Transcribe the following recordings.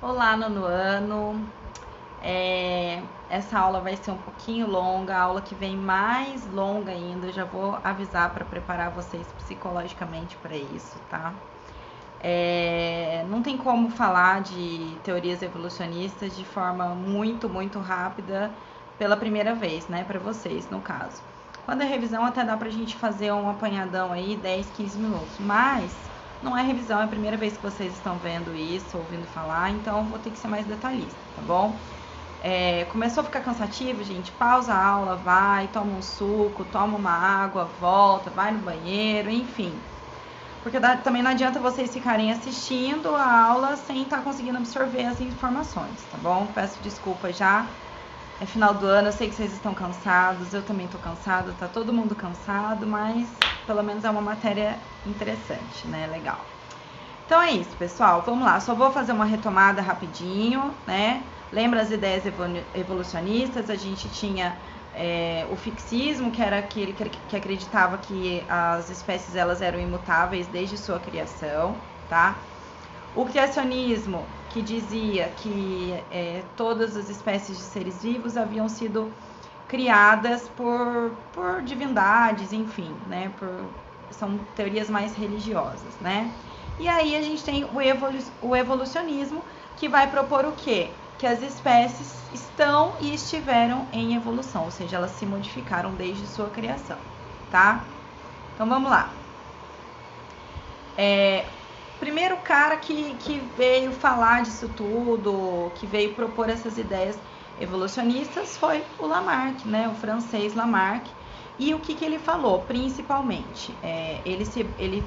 Olá, nono ano. Essa aula vai ser um pouquinho longa, a aula que vem mais longa ainda. Eu já vou avisar para preparar vocês psicologicamente para isso, tá? Não tem como falar de teorias evolucionistas de forma muito rápida pela primeira vez, né? Para vocês, no caso. Quando é revisão, até dá pra gente fazer um apanhadão aí, 10, 15 minutos. Mas não é revisão, é a primeira vez que vocês estão vendo isso, ouvindo falar, então eu vou ter que ser mais detalhista, tá bom? Começou a ficar cansativo, gente, pausa a aula, vai, toma um suco, toma uma água, volta, vai no banheiro, enfim. Porque também não adianta vocês ficarem assistindo a aula sem estar conseguindo absorver as informações, tá bom? Peço desculpa já. É final do ano, eu sei que vocês estão cansados, eu também tô cansada, tá todo mundo cansado, mas pelo menos é uma matéria interessante, né? Legal. Então é isso, pessoal. Vamos lá, só vou fazer uma retomada rapidinho, né? Lembra as ideias evolucionistas? A gente tinha o fixismo, que era aquele que acreditava que as espécies elas eram imutáveis desde sua criação, tá? O criacionismo, que dizia que todas as espécies de seres vivos haviam sido criadas por divindades, enfim, né? São teorias mais religiosas, né? E aí a gente tem o evolucionismo, que vai propor o quê? Que as espécies estão e estiveram em evolução, ou seja, elas se modificaram desde sua criação, tá? Então vamos lá. Primeiro cara que veio falar disso tudo, que veio propor essas ideias evolucionistas foi o Lamarck, né? O francês Lamarck. E o que ele falou, principalmente? Ele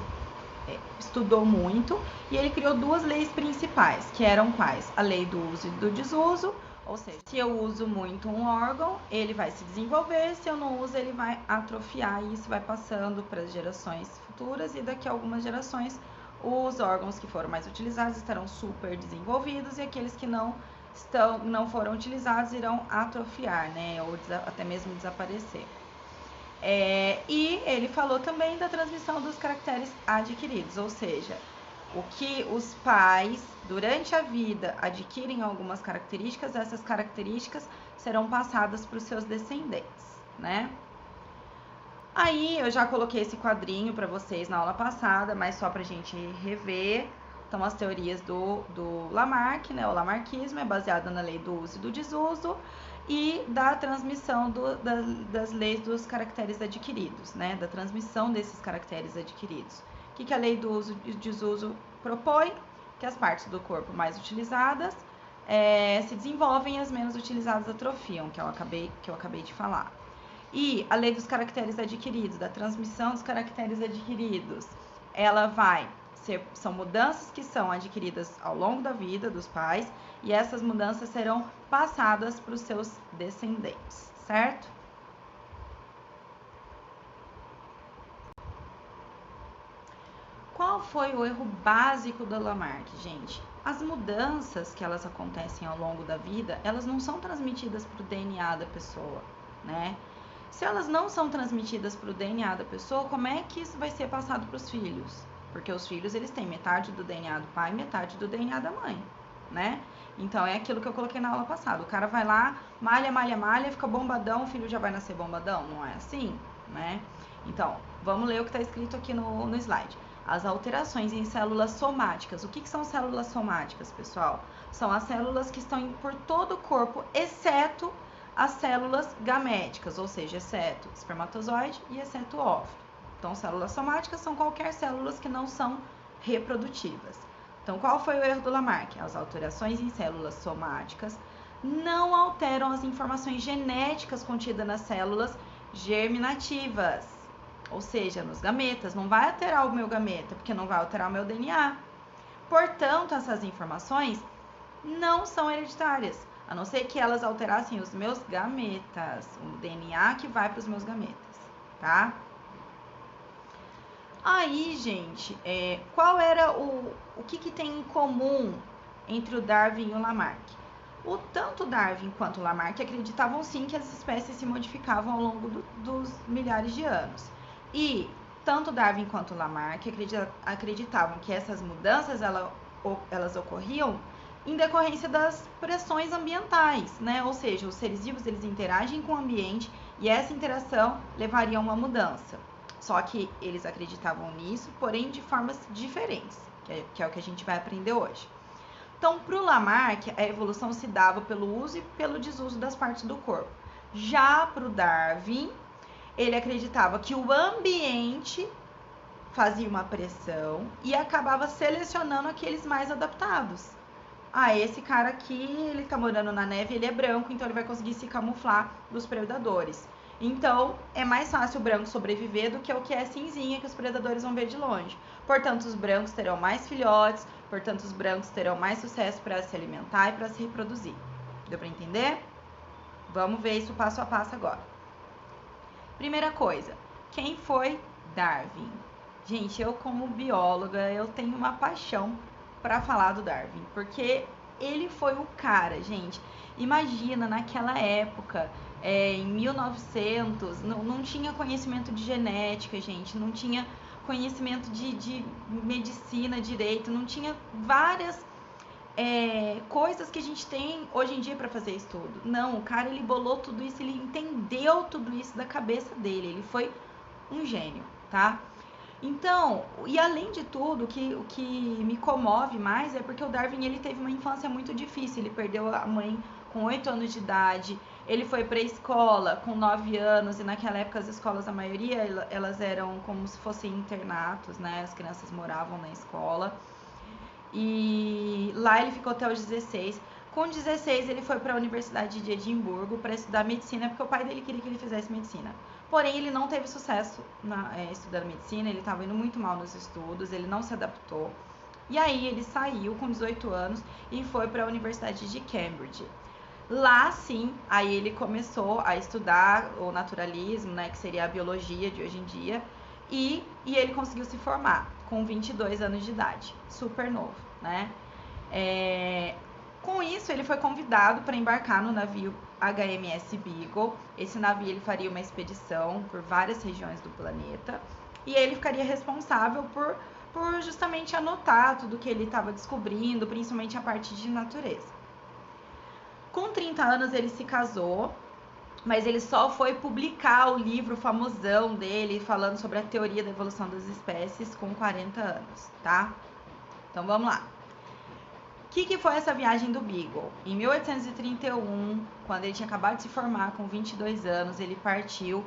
estudou muito e ele criou duas leis principais, que eram quais? A lei do uso e do desuso, ou seja, se eu uso muito um órgão, ele vai se desenvolver, se eu não uso, ele vai atrofiar, e isso vai passando para as gerações futuras, e daqui a algumas gerações os órgãos que foram mais utilizados estarão super desenvolvidos e aqueles que não foram utilizados irão atrofiar, né, ou até mesmo desaparecer. E ele falou também da transmissão dos caracteres adquiridos, ou seja, o que os pais, durante a vida, adquirem algumas características, essas características serão passadas para os seus descendentes, né? Aí eu já coloquei esse quadrinho para vocês na aula passada, mas só para a gente rever. Então, as teorias do Lamarck, né? O lamarckismo é baseado na lei do uso e do desuso e da transmissão das leis dos caracteres adquiridos, né? Da transmissão desses caracteres adquiridos. O que a lei do uso e desuso propõe? Que as partes do corpo mais utilizadas se desenvolvem e as menos utilizadas atrofiam, que eu acabei de falar. E a lei dos caracteres adquiridos, da transmissão dos caracteres adquiridos, são mudanças que são adquiridas ao longo da vida dos pais e essas mudanças serão passadas para os seus descendentes, certo? Qual foi o erro básico da Lamarck, gente? As mudanças que elas acontecem ao longo da vida, elas não são transmitidas para o DNA da pessoa, né? Se elas não são transmitidas para o DNA da pessoa, como é que isso vai ser passado para os filhos? Porque os filhos, eles têm metade do DNA do pai e metade do DNA da mãe, né? Então, é aquilo que eu coloquei na aula passada. O cara vai lá, malha, fica bombadão, o filho já vai nascer bombadão? Não é assim, né? Então, vamos ler o que está escrito aqui no slide. As alterações em células somáticas. O que são células somáticas, pessoal? São as células que estão por todo o corpo, exceto as células gaméticas, ou seja, exceto espermatozoide e exceto óvulo. Então, células somáticas são qualquer células que não são reprodutivas. Então, qual foi o erro do Lamarck? As alterações em células somáticas não alteram as informações genéticas contidas nas células germinativas, ou seja, nos gametas. Não vai alterar o meu gameta, porque não vai alterar o meu DNA. Portanto, essas informações não são hereditárias, a não ser que elas alterassem os meus gametas, o DNA que vai para os meus gametas, tá? Aí, gente, qual era o que tem em comum entre o Darwin e o Lamarck? Tanto Darwin quanto o Lamarck acreditavam sim que as espécies se modificavam ao longo dos milhares de anos. E tanto Darwin quanto o Lamarck acreditavam que essas mudanças elas ocorriam em decorrência das pressões ambientais, né? Ou seja, os seres vivos eles interagem com o ambiente e essa interação levaria a uma mudança. Só que eles acreditavam nisso, porém de formas diferentes, que é o que a gente vai aprender hoje. Então, para o Lamarck, a evolução se dava pelo uso e pelo desuso das partes do corpo. Já para o Darwin, ele acreditava que o ambiente fazia uma pressão e acabava selecionando aqueles mais adaptados. Esse cara aqui, ele tá morando na neve, ele é branco, então ele vai conseguir se camuflar dos predadores. Então, é mais fácil o branco sobreviver do que o que é cinzinha, que os predadores vão ver de longe. Portanto, os brancos terão mais filhotes, portanto, os brancos terão mais sucesso para se alimentar e para se reproduzir. Deu para entender? Vamos ver isso passo a passo agora. Primeira coisa, quem foi Darwin? Gente, eu como bióloga, eu tenho uma paixão para falar do Darwin, porque ele foi o cara, gente. Imagina, naquela época, em 1900, não tinha conhecimento de genética, gente, não tinha conhecimento de medicina, direito, não tinha várias coisas que a gente tem hoje em dia para fazer estudo. Não, o cara, ele bolou tudo isso, ele entendeu tudo isso da cabeça dele, ele foi um gênio, tá? Então, e além de tudo, o que me comove mais é porque o Darwin ele teve uma infância muito difícil. Ele perdeu a mãe com 8 anos de idade, ele foi para a escola com 9 anos, e naquela época as escolas, a maioria, elas eram como se fossem internatos, né? As crianças moravam na escola. E lá ele ficou até os 16. Com 16 ele foi para a Universidade de Edimburgo para estudar medicina, porque o pai dele queria que ele fizesse medicina. Porém, ele não teve sucesso estudando medicina, ele estava indo muito mal nos estudos, ele não se adaptou. E aí ele saiu com 18 anos e foi para a Universidade de Cambridge. Lá, sim, aí ele começou a estudar o naturalismo, né, que seria a biologia de hoje em dia, e ele conseguiu se formar com 22 anos de idade, super novo, né? Com isso, ele foi convidado para embarcar no navio HMS Beagle. Esse navio ele faria uma expedição por várias regiões do planeta e ele ficaria responsável por justamente anotar tudo que ele estava descobrindo, principalmente a parte de natureza. Com 30 anos ele se casou, mas ele só foi publicar o livro famosão dele falando sobre a teoria da evolução das espécies com 40 anos, tá? Então vamos lá. O que foi essa viagem do Beagle? Em 1831, quando ele tinha acabado de se formar, com 22 anos, ele partiu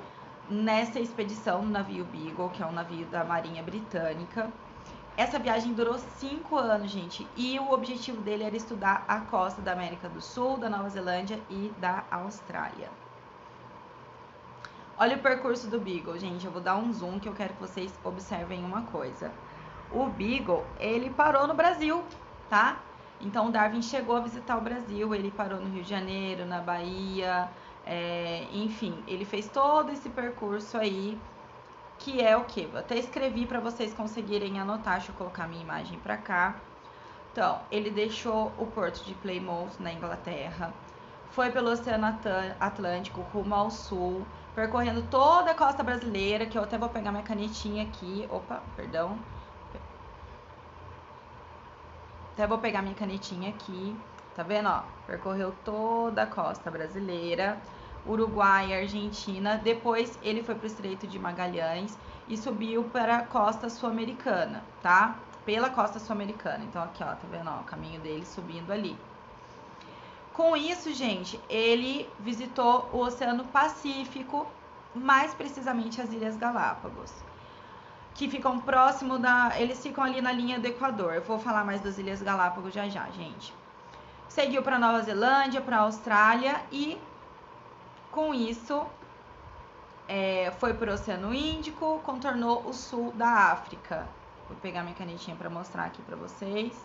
nessa expedição no navio Beagle, que é um navio da Marinha Britânica. Essa viagem durou 5 anos, gente, e o objetivo dele era estudar a costa da América do Sul, da Nova Zelândia e da Austrália. Olha o percurso do Beagle, gente, eu vou dar um zoom que eu quero que vocês observem uma coisa. O Beagle, ele parou no Brasil, tá? Então, o Darwin chegou a visitar o Brasil, ele parou no Rio de Janeiro, na Bahia, enfim, ele fez todo esse percurso aí, que é o quê? Eu até escrevi para vocês conseguirem anotar, deixa eu colocar minha imagem para cá. Então, ele deixou o porto de Plymouth, na Inglaterra, foi pelo Oceano Atlântico, rumo ao sul, percorrendo toda a costa brasileira, que eu até vou pegar minha canetinha aqui, Até vou pegar minha canetinha aqui, tá vendo, ó? Percorreu toda a costa brasileira, Uruguai, Argentina. Depois ele foi para o Estreito de Magalhães e subiu para a costa sul-americana, tá? Pela costa sul-americana. Então aqui, ó, tá vendo, ó, o caminho dele subindo ali. Com isso, gente, ele visitou o Oceano Pacífico, mais precisamente as Ilhas Galápagos, que ficam próximo eles ficam ali na linha do Equador. Eu vou falar mais das Ilhas Galápagos já, gente. Seguiu para Nova Zelândia, para a Austrália e, com isso, foi para o Oceano Índico, contornou o sul da África. Vou pegar minha canetinha para mostrar aqui para vocês.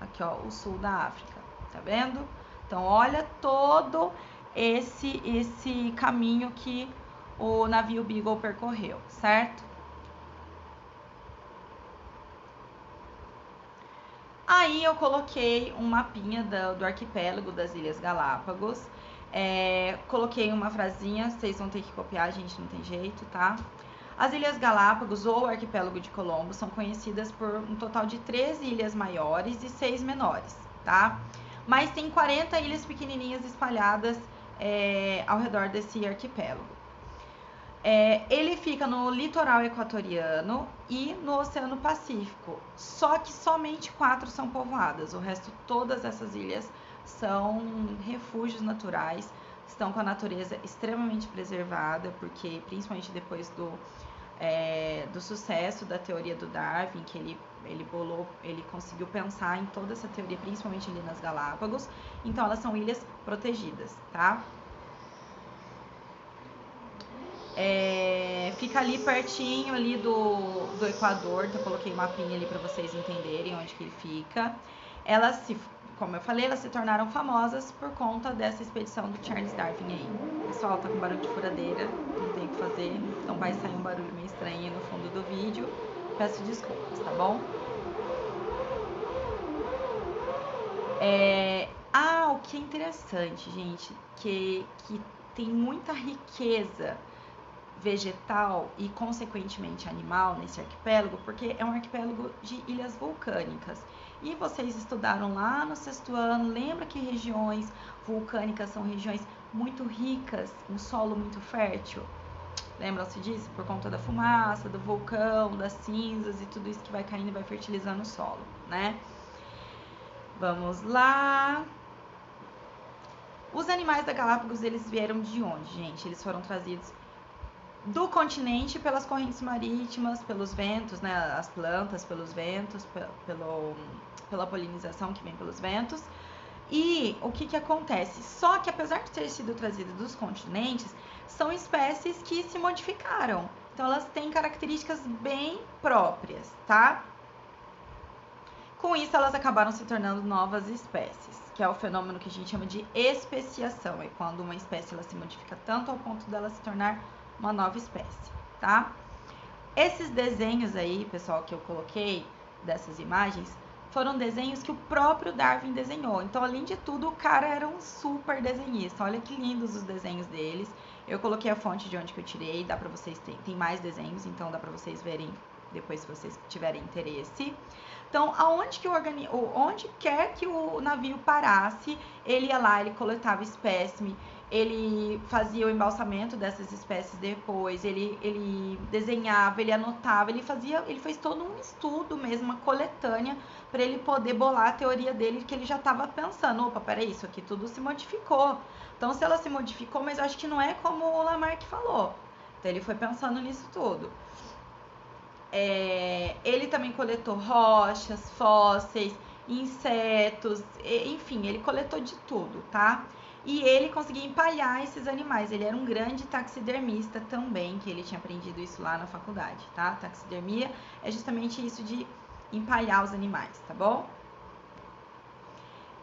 Aqui, ó, o sul da África, tá vendo? Então, olha todo esse caminho que o navio Beagle percorreu, certo? Aí eu coloquei um mapinha do arquipélago das Ilhas Galápagos. Coloquei uma frasinha, vocês vão ter que copiar, gente, não tem jeito, tá? As Ilhas Galápagos ou Arquipélago de Colombo são conhecidas por um total de 13 ilhas maiores e 6 menores, tá? Mas tem 40 ilhas pequenininhas espalhadas ao redor desse arquipélago. Ele fica no litoral equatoriano e no Oceano Pacífico, só que somente 4 são povoadas, o resto, todas essas ilhas são refúgios naturais, estão com a natureza extremamente preservada, porque principalmente depois do sucesso da teoria do Darwin, que ele conseguiu pensar em toda essa teoria, principalmente ali nas Galápagos, então elas são ilhas protegidas, tá? Fica ali pertinho ali do Equador, então eu coloquei um mapinha ali para vocês entenderem onde que ele fica. Como eu falei, elas se tornaram famosas por conta dessa expedição do Charles Darwin aí. O pessoal tá com barulho de furadeira, não tem o que fazer, então vai sair um barulho meio estranho aí no fundo do vídeo. Peço desculpas, tá bom? O que é interessante, gente, que tem muita riqueza vegetal e, consequentemente, animal nesse arquipélago, porque é um arquipélago de ilhas vulcânicas. E vocês estudaram lá no 6º ano, lembra que regiões vulcânicas são regiões muito ricas, um solo muito fértil? Lembram-se disso? Por conta da fumaça, do vulcão, das cinzas e tudo isso que vai caindo e vai fertilizando o solo, né? Vamos lá. Os animais da Galápagos, eles vieram de onde, gente? Eles foram trazidos do continente pelas correntes marítimas, pelos ventos, né, as plantas pelos ventos, pela polinização que vem pelos ventos. E o que acontece? Só que apesar de ter sido trazido dos continentes, são espécies que se modificaram. Então elas têm características bem próprias, tá? Com isso elas acabaram se tornando novas espécies, que é o fenômeno que a gente chama de especiação, é quando uma espécie ela se modifica tanto ao ponto dela se tornar uma nova espécie, tá? Esses desenhos aí, pessoal, que eu coloquei dessas imagens, foram desenhos que o próprio Darwin desenhou. Então, além de tudo, o cara era um super desenhista. Olha que lindos os desenhos deles. Eu coloquei a fonte de onde que eu tirei, dá pra vocês, tem mais desenhos, então dá pra vocês verem depois se vocês tiverem interesse. Então, onde quer que o navio parasse, ele ia lá, ele coletava espécime, ele fazia o embalsamento dessas espécies depois, ele desenhava, ele anotava, ele fez todo um estudo mesmo, uma coletânea, para ele poder bolar a teoria dele, que ele já estava pensando, opa, peraí, isso aqui tudo se modificou. Então, se ela se modificou, mas eu acho que não é como o Lamarck falou. Então, ele foi pensando nisso tudo. Ele também coletou rochas, fósseis, insetos, enfim, ele coletou de tudo, tá? E ele conseguia empalhar esses animais. Ele era um grande taxidermista também, que ele tinha aprendido isso lá na faculdade, tá? Taxidermia é justamente isso de empalhar os animais, tá bom?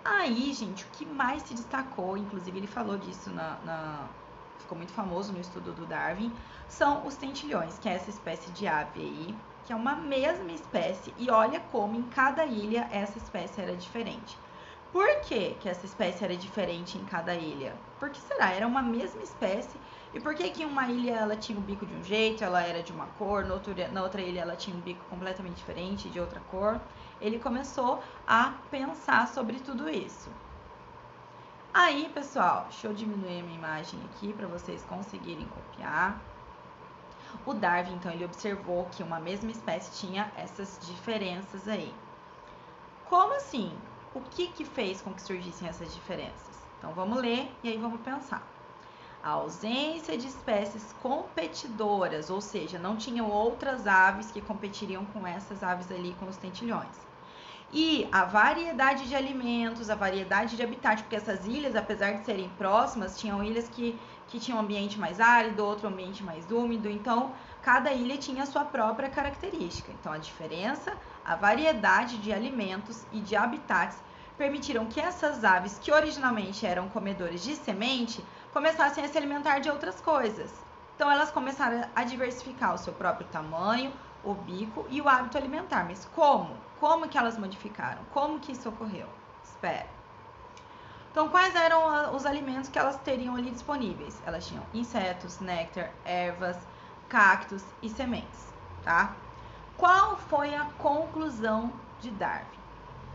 Aí, gente, o que mais se destacou, inclusive ele falou disso ficou muito famoso no estudo do Darwin, são os tentilhões, que é essa espécie de ave aí, que é uma mesma espécie, e olha como em cada ilha essa espécie era diferente. Por que essa espécie era diferente em cada ilha? Por que será? Era uma mesma espécie, e por que em uma ilha ela tinha o bico de um jeito, ela era de uma cor, na outra ilha ela tinha um bico completamente diferente, de outra cor? Ele começou a pensar sobre tudo isso. Aí, pessoal, deixa eu diminuir a minha imagem aqui para vocês conseguirem copiar. O Darwin, então, ele observou que uma mesma espécie tinha essas diferenças aí. Como assim? O que fez com que surgissem essas diferenças? Então, vamos ler e aí vamos pensar. A ausência de espécies competidoras, ou seja, não tinham outras aves que competiriam com essas aves ali, com os tentilhões. E a variedade de alimentos, a variedade de habitat, porque essas ilhas, apesar de serem próximas, tinham ilhas que tinham um ambiente mais árido, outro ambiente mais úmido, então cada ilha tinha a sua própria característica. Então a diferença, a variedade de alimentos e de habitats permitiram que essas aves, que originalmente eram comedores de semente, começassem a se alimentar de outras coisas. Então elas começaram a diversificar o seu próprio tamanho, o bico e o hábito alimentar. Mas como? Como que elas modificaram? Como que isso ocorreu? Espera. Então, quais eram os alimentos que elas teriam ali disponíveis? Elas tinham insetos, néctar, ervas, cactos e sementes, tá? Qual foi a conclusão de Darwin?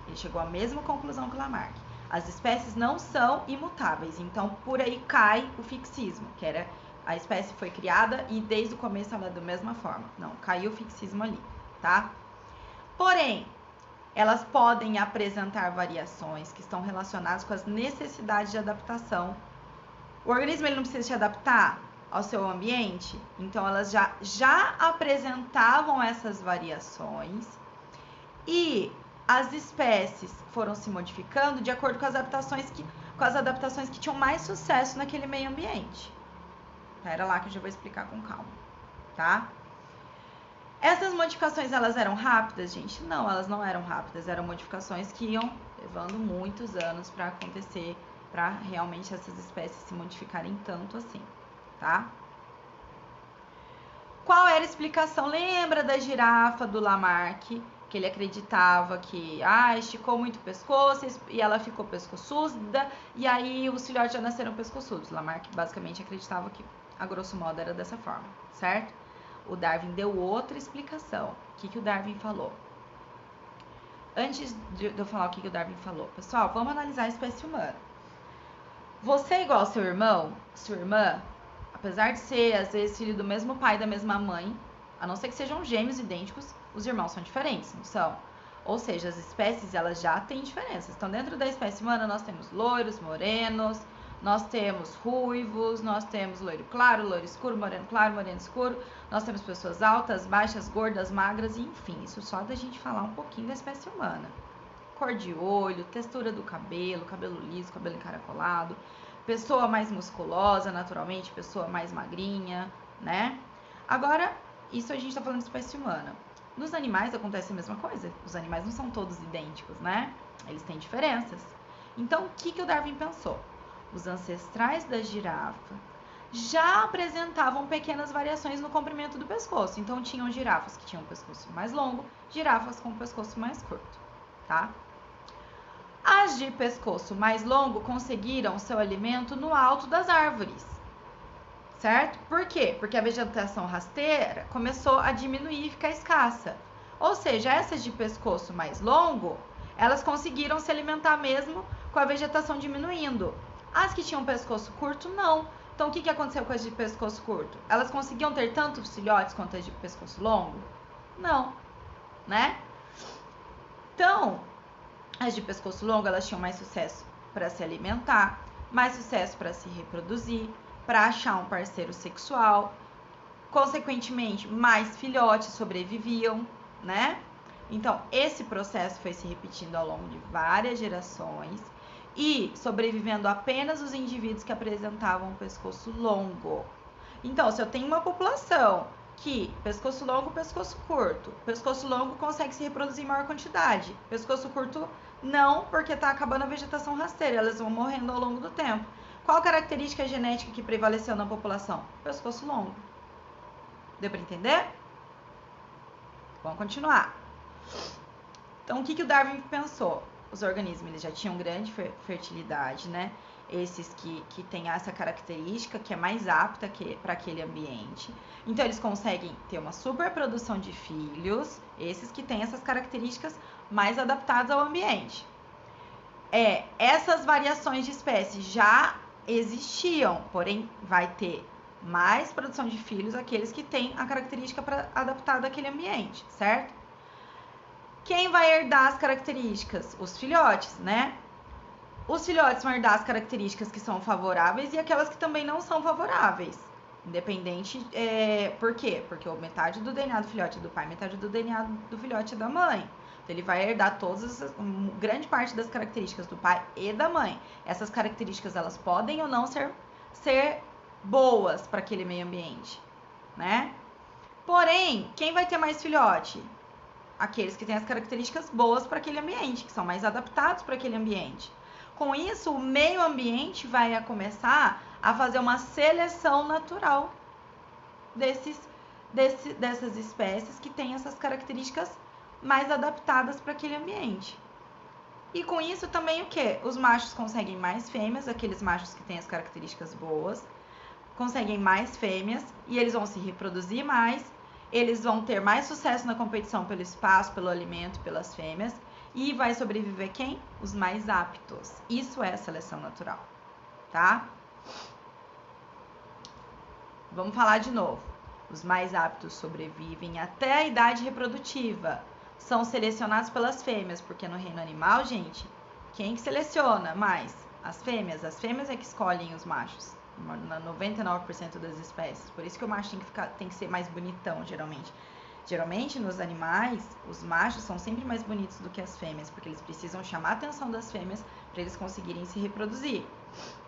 Ele chegou à mesma conclusão que Lamarck. As espécies não são imutáveis, então por aí cai o fixismo, que era a espécie foi criada e desde o começo ela é da mesma forma. Não, caiu o fixismo ali, tá? Porém, elas podem apresentar variações que estão relacionadas com as necessidades de adaptação. O organismo ele não precisa se adaptar ao seu ambiente, então elas já apresentavam essas variações e as espécies foram se modificando de acordo com as adaptações que tinham mais sucesso naquele meio ambiente. Era lá que eu já vou explicar com calma, tá? Essas modificações, elas eram rápidas, gente? Não, elas não eram rápidas. Eram modificações que iam levando muitos anos para acontecer, para realmente essas espécies se modificarem tanto assim, tá? Qual era a explicação? Lembra da girafa do Lamarck? Que ele acreditava que esticou muito o pescoço e ela ficou pescoçuda, e aí os filhotes já nasceram pescoçudos. Lamarck basicamente acreditava que, a grosso modo, era dessa forma, certo? O Darwin deu outra explicação. O que o Darwin falou? Antes de eu falar o que o Darwin falou, pessoal, vamos analisar a espécie humana. Você é igual ao seu irmão, sua irmã, apesar de ser, às vezes, filho do mesmo pai e da mesma mãe, a não ser que sejam gêmeos idênticos, os irmãos são diferentes, não são? Ou seja, as espécies, elas já têm diferenças. Então, dentro da espécie humana, nós temos loiros, morenos, nós temos ruivos, nós temos loiro claro, loiro escuro, moreno escuro, nós temos pessoas altas, baixas, gordas, magras, e enfim, isso só da gente falar um pouquinho da espécie humana. Cor de olho, textura do cabelo, cabelo liso, cabelo encaracolado, pessoa mais musculosa, naturalmente, pessoa mais magrinha, né? Agora, isso a gente tá falando de espécie humana. Nos animais acontece a mesma coisa. Os animais não são todos idênticos, né? Eles têm diferenças. Então, o que o Darwin pensou? Os ancestrais da girafa já apresentavam pequenas variações no comprimento do pescoço. Então, tinham girafas que tinham o pescoço mais longo, girafas com o pescoço mais curto, tá? As de pescoço mais longo conseguiram seu alimento no alto das árvores, certo? Por quê? Porque a vegetação rasteira começou a diminuir e ficar escassa. Ou seja, essas de pescoço mais longo, elas conseguiram se alimentar mesmo com a vegetação diminuindo. As que tinham pescoço curto, não. Então, o que aconteceu com as de pescoço curto? Elas conseguiam ter tantos filhotes quanto as de pescoço longo? Não, né? Então, as de pescoço longo, elas tinham mais sucesso para se alimentar, mais sucesso para se reproduzir, para achar um parceiro sexual. Consequentemente, mais filhotes sobreviviam, né? Então, esse processo foi se repetindo ao longo de várias gerações e sobrevivendo apenas os indivíduos que apresentavam um pescoço longo. Então, se eu tenho uma população que pescoço longo, pescoço longo consegue se reproduzir em maior quantidade, pescoço curto não, porque está acabando a vegetação rasteira, elas vão morrendo ao longo do tempo. Qual característica genética que prevaleceu na população? Pescoço longo. Deu para entender? Vamos continuar. Então, o que o Darwin pensou? Os organismos eles já tinham grande fertilidade, né? Esses que têm essa característica que é mais apta para aquele ambiente. Então, eles conseguem ter uma superprodução de filhos, esses que têm essas características mais adaptadas ao ambiente. Essas variações de espécies já existiam, porém vai ter mais produção de filhos aqueles que têm a característica adaptada àquele ambiente, certo? Quem vai herdar as características? Os filhotes, né? Os filhotes vão herdar as características que são favoráveis e aquelas que também não são favoráveis. Independente, por quê? Porque metade do DNA do filhote é do pai, metade do DNA do filhote é da mãe. Então, ele vai herdar grande parte das características do pai e da mãe. Essas características, elas podem ou não ser boas para aquele meio ambiente, né? Porém, quem vai ter mais filhote? Aqueles que têm as características boas para aquele ambiente, que são mais adaptados para aquele ambiente. Com isso, o meio ambiente vai começar a fazer uma seleção natural dessas espécies que têm essas características mais adaptadas para aquele ambiente. E com isso também o quê? Os machos conseguem mais fêmeas, aqueles machos que têm as características boas, conseguem mais fêmeas e eles vão se reproduzir mais, eles vão ter mais sucesso na competição pelo espaço, pelo alimento, pelas fêmeas, e vai sobreviver quem? Os mais aptos. Isso é seleção natural, tá? Vamos falar de novo. Os mais aptos sobrevivem até a idade reprodutiva. São selecionados pelas fêmeas, porque no reino animal, gente, quem que seleciona mais? As fêmeas. As fêmeas é que escolhem os machos, na 99% das espécies. Por isso que o macho tem que ser mais bonitão, geralmente. Geralmente, nos animais, os machos são sempre mais bonitos do que as fêmeas, porque eles precisam chamar a atenção das fêmeas para eles conseguirem se reproduzir,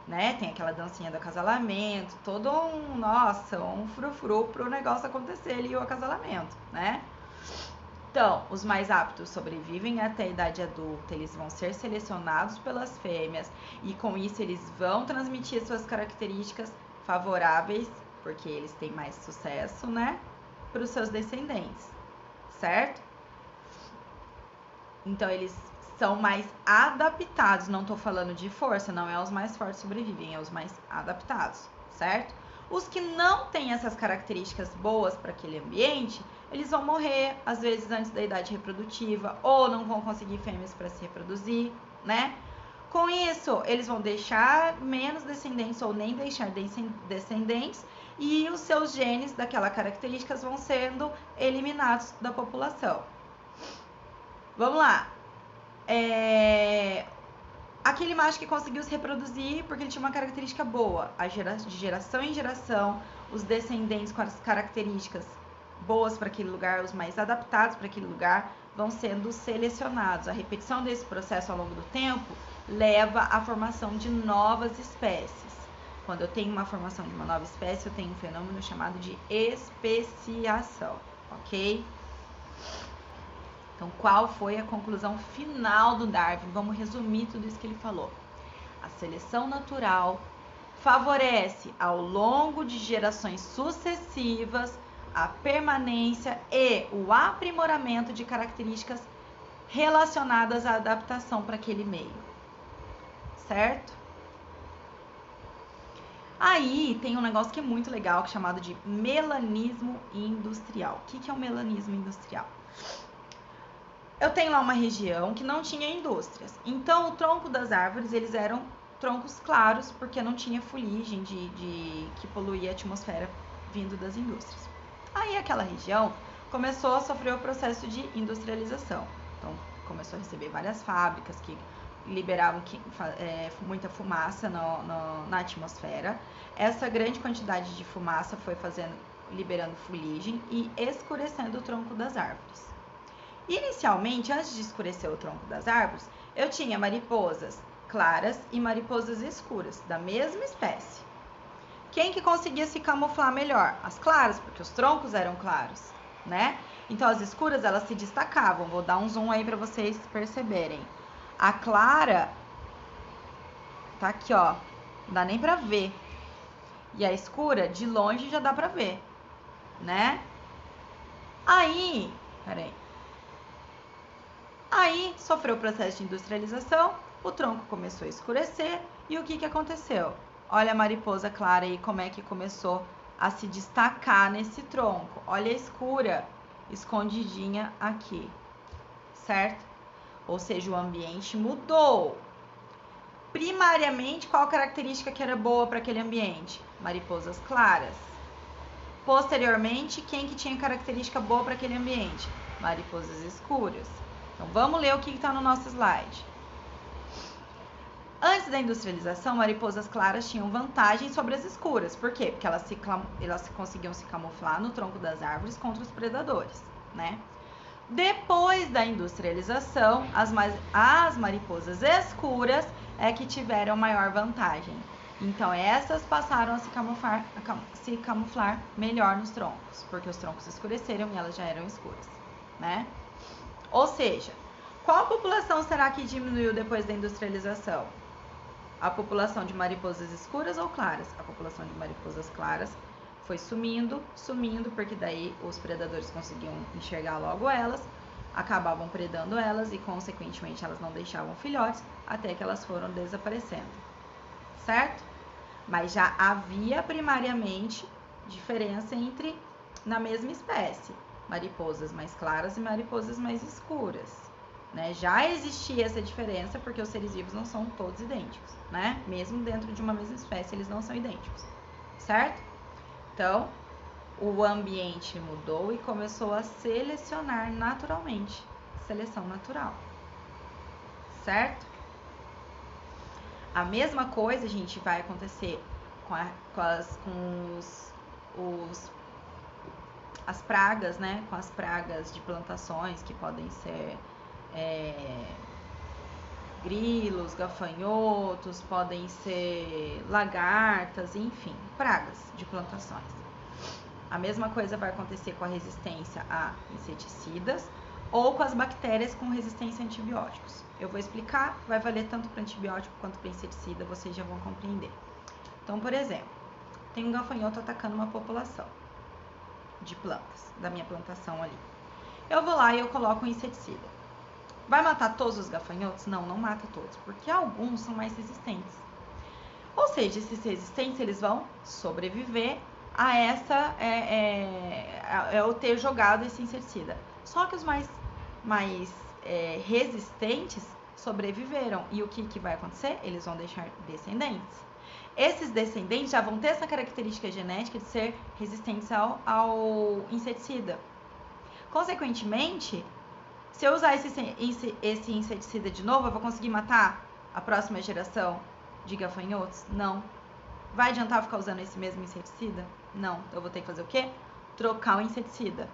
né? Tem aquela dancinha do acasalamento, todo um frufru pro negócio acontecer ali, o acasalamento, né? Então, os mais aptos sobrevivem até a idade adulta, eles vão ser selecionados pelas fêmeas e com isso eles vão transmitir suas características favoráveis, porque eles têm mais sucesso, né? Para os seus descendentes, certo? Então, eles são mais adaptados, não tô falando de força, não é os mais fortes sobrevivem, é os mais adaptados, certo? Os que não têm essas características boas para aquele ambiente, eles vão morrer, às vezes, antes da idade reprodutiva, ou não vão conseguir fêmeas para se reproduzir, né? Com isso, eles vão deixar menos descendentes ou nem deixar descendentes, e os seus genes daquelas características vão sendo eliminados da população. Vamos lá. Aquele macho que conseguiu se reproduzir porque ele tinha uma característica boa, de geração em geração, os descendentes com as características boas para aquele lugar, os mais adaptados para aquele lugar, vão sendo selecionados. A repetição desse processo ao longo do tempo leva à formação de novas espécies. Quando eu tenho uma formação de uma nova espécie, eu tenho um fenômeno chamado de especiação, ok? Então, qual foi a conclusão final do Darwin? Vamos resumir tudo isso que ele falou. A seleção natural favorece, ao longo de gerações sucessivas, a permanência e o aprimoramento de características relacionadas à adaptação para aquele meio, certo? Aí tem um negócio que é muito legal, que é chamado de melanismo industrial. O que é o melanismo industrial? Eu tenho lá uma região que não tinha indústrias, então o tronco das árvores, eles eram troncos claros, porque não tinha fuligem que poluía a atmosfera vindo das indústrias. Aí aquela região começou a sofrer o processo de industrialização, então começou a receber várias fábricas que liberavam muita fumaça na atmosfera. Essa grande quantidade de fumaça foi liberando fuligem e escurecendo o tronco das árvores. Inicialmente, antes de escurecer o tronco das árvores, eu tinha mariposas claras e mariposas escuras, da mesma espécie. Quem que conseguia se camuflar melhor? As claras, porque os troncos eram claros, né? Então, as escuras, elas se destacavam. Vou dar um zoom aí para vocês perceberem. A clara tá aqui, ó, não dá nem pra ver. E a escura, de longe, já dá pra ver, né? Aí sofreu o processo de industrialização, o tronco começou a escurecer e o que aconteceu? Olha a mariposa clara aí, como é que começou a se destacar nesse tronco. Olha a escura, escondidinha aqui, certo? Ou seja, o ambiente mudou. Primariamente, qual característica que era boa para aquele ambiente? Mariposas claras. Posteriormente, quem que tinha característica boa para aquele ambiente? Mariposas escuras. Então, vamos ler o que está no nosso slide. Antes da industrialização, mariposas claras tinham vantagem sobre as escuras. Por quê? Porque elas conseguiam se camuflar no tronco das árvores contra os predadores, né? Depois da industrialização, as mariposas escuras é que tiveram maior vantagem. Então, essas passaram a se camuflar melhor nos troncos, porque os troncos escureceram e elas já eram escuras, né? Ou seja, qual população será que diminuiu depois da industrialização? A população de mariposas escuras ou claras? A população de mariposas claras foi sumindo, porque daí os predadores conseguiam enxergar logo elas, acabavam predando elas e, consequentemente, elas não deixavam filhotes até que elas foram desaparecendo, certo? mas já havia primariamente diferença na mesma espécie, mariposas mais claras e mariposas mais escuras, né? Já existia essa diferença porque os seres vivos não são todos idênticos, né? Mesmo dentro de uma mesma espécie, eles não são idênticos, certo? Então, o ambiente mudou e começou a selecionar naturalmente, seleção natural, certo? A mesma coisa, gente, vai acontecer com as pragas, né? Com as pragas de plantações, que podem ser grilos, gafanhotos, podem ser lagartas, enfim, pragas de plantações. A mesma coisa vai acontecer com a resistência a inseticidas ou com as bactérias com resistência a antibióticos. Eu vou explicar, vai valer tanto para antibiótico quanto para inseticida, vocês já vão compreender. Então, por exemplo, tem um gafanhoto atacando uma população de plantas, da minha plantação ali. Eu vou lá e eu coloco um inseticida. Vai matar todos os gafanhotos? Não, não mata todos, porque alguns são mais resistentes. Ou seja, esses resistentes, eles vão sobreviver a eu ter jogado esse inseticida. Só que os mais resistentes sobreviveram. E o que vai acontecer? Eles vão deixar descendentes. Esses descendentes já vão ter essa característica genética de ser resistentes ao inseticida. Consequentemente, se eu usar esse inseticida de novo, eu vou conseguir matar a próxima geração de gafanhotos? Não. Vai adiantar ficar usando esse mesmo inseticida? Não. Eu vou ter que fazer o quê? Trocar o inseticida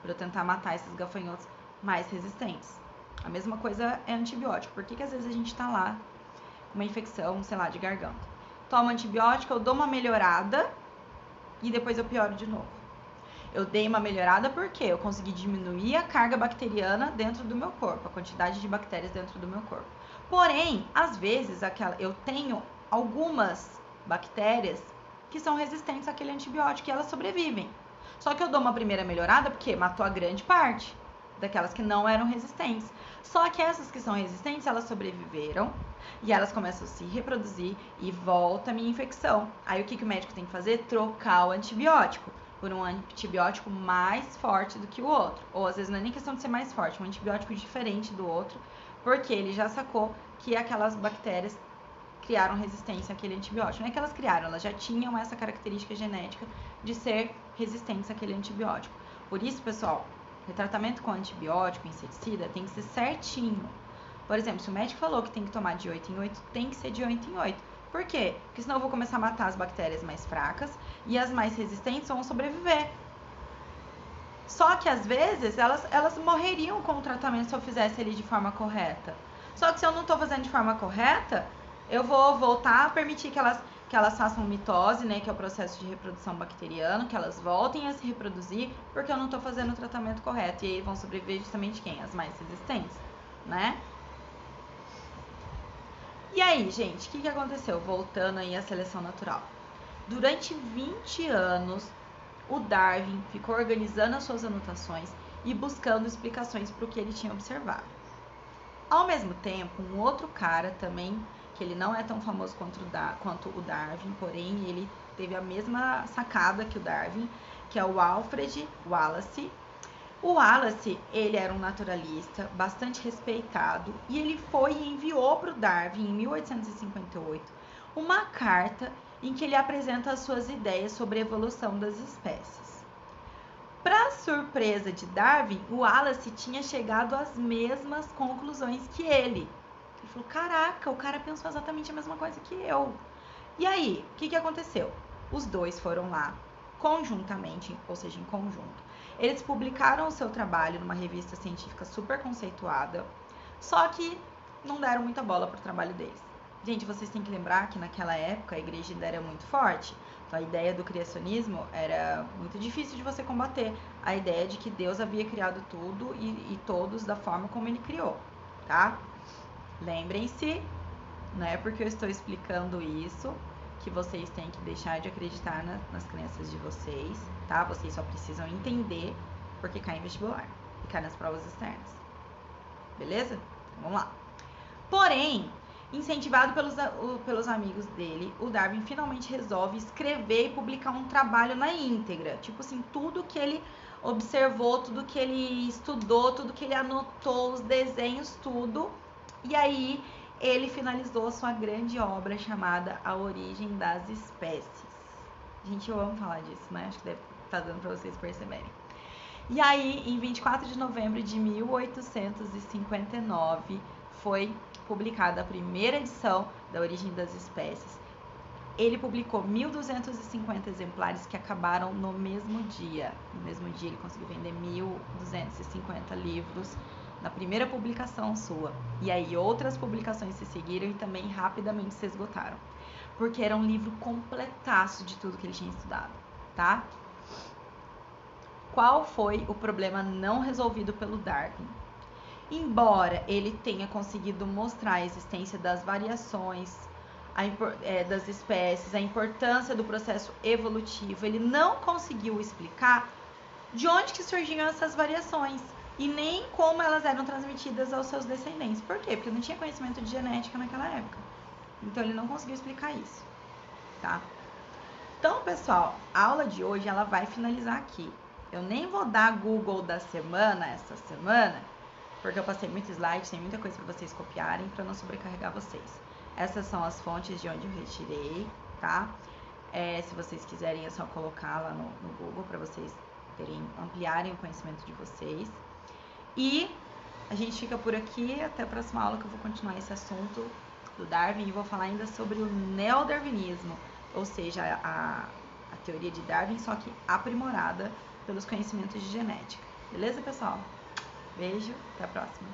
para eu tentar matar esses gafanhotos mais resistentes. A mesma coisa é antibiótico. Por que às vezes a gente tá lá com uma infecção, sei lá, de garganta? Tomo antibiótico, eu dou uma melhorada e depois eu pioro de novo. Eu dei uma melhorada porque eu consegui diminuir a carga bacteriana dentro do meu corpo, a quantidade de bactérias dentro do meu corpo. Porém, às vezes, eu tenho algumas bactérias que são resistentes àquele antibiótico e elas sobrevivem. Só que eu dou uma primeira melhorada porque matou a grande parte daquelas que não eram resistentes. Só que essas que são resistentes, elas sobreviveram e elas começam a se reproduzir e volta a minha infecção. Aí o que o médico tem que fazer? Trocar o antibiótico por um antibiótico mais forte do que o outro. Ou às vezes não é nem questão de ser mais forte, um antibiótico diferente do outro, porque ele já sacou que aquelas bactérias criaram resistência àquele antibiótico. Não é que elas criaram, elas já tinham essa característica genética de ser resistentes àquele antibiótico. Por isso, pessoal, o tratamento com antibiótico, inseticida, tem que ser certinho. Por exemplo, se o médico falou que tem que tomar de 8 em 8, tem que ser de 8 em 8. Por quê? Porque senão eu vou começar a matar as bactérias mais fracas e as mais resistentes vão sobreviver. Só que às vezes elas morreriam com o tratamento se eu fizesse ele de forma correta. Só que se eu não estou fazendo de forma correta, eu vou voltar a permitir que elas façam mitose, né, que é o processo de reprodução bacteriano, que elas voltem a se reproduzir, porque eu não estou fazendo o tratamento correto. E aí vão sobreviver justamente quem? As mais resistentes, né? E aí, gente, o que aconteceu? Voltando aí à seleção natural. Durante 20 anos, o Darwin ficou organizando as suas anotações e buscando explicações para o que ele tinha observado. Ao mesmo tempo, um outro cara também, que ele não é tão famoso quanto o Darwin, porém ele teve a mesma sacada que o Darwin, que é o Alfred Wallace. O Wallace, ele era um naturalista bastante respeitado e ele foi e enviou para o Darwin, em 1858, uma carta em que ele apresenta as suas ideias sobre a evolução das espécies. Para surpresa de Darwin, o Wallace tinha chegado às mesmas conclusões que ele. Ele falou, caraca, o cara pensou exatamente a mesma coisa que eu. E aí, o que aconteceu? Os dois foram lá, conjuntamente, ou seja, em conjunto. Eles publicaram o seu trabalho numa revista científica super conceituada, só que não deram muita bola pro trabalho deles. Gente, vocês têm que lembrar que naquela época a igreja ainda era muito forte, então a ideia do criacionismo era muito difícil de você combater, a ideia de que Deus havia criado tudo e todos da forma como ele criou, tá? Lembrem-se, não é porque eu estou explicando isso que vocês têm que deixar de acreditar nas crenças de vocês, tá? Vocês só precisam entender porque cai em vestibular e cai nas provas externas. Beleza? Então, vamos lá. Porém, Incentivado pelos amigos dele, o Darwin finalmente resolve escrever e publicar um trabalho na íntegra. Tipo assim, tudo que ele observou, tudo que ele estudou, tudo que ele anotou, os desenhos, tudo. E aí ele finalizou a sua grande obra chamada A Origem das Espécies. Gente, eu amo falar disso, né? Acho que deve estar dando para vocês perceberem. E aí, em 24 de novembro de 1859, foi publicada a primeira edição da Origem das Espécies. Ele publicou 1.250 exemplares que acabaram no mesmo dia. No mesmo dia ele conseguiu vender 1.250 livros na primeira publicação sua. E aí outras publicações se seguiram e também rapidamente se esgotaram. Porque era um livro completaço de tudo que ele tinha estudado, tá? Qual foi o problema não resolvido pelo Darwin? Embora ele tenha conseguido mostrar a existência das variações das espécies, a importância do processo evolutivo, ele não conseguiu explicar de onde que surgiam essas variações e nem como elas eram transmitidas aos seus descendentes. Por quê? Porque não tinha conhecimento de genética naquela época. Então ele não conseguiu explicar isso, tá? Então, pessoal, a aula de hoje ela vai finalizar aqui. Eu nem vou dar Google da semana essa semana, porque eu passei muito slide, tem muita coisa para vocês copiarem para não sobrecarregar vocês. Essas são as fontes de onde eu retirei, tá? Se vocês quiserem é só colocar lá no Google para vocês ampliarem o conhecimento de vocês. E a gente fica por aqui, até a próxima aula que eu vou continuar esse assunto do Darwin e vou falar ainda sobre o neodarwinismo, ou seja, a teoria de Darwin, só que aprimorada pelos conhecimentos de genética. Beleza, pessoal? Beijo, até a próxima.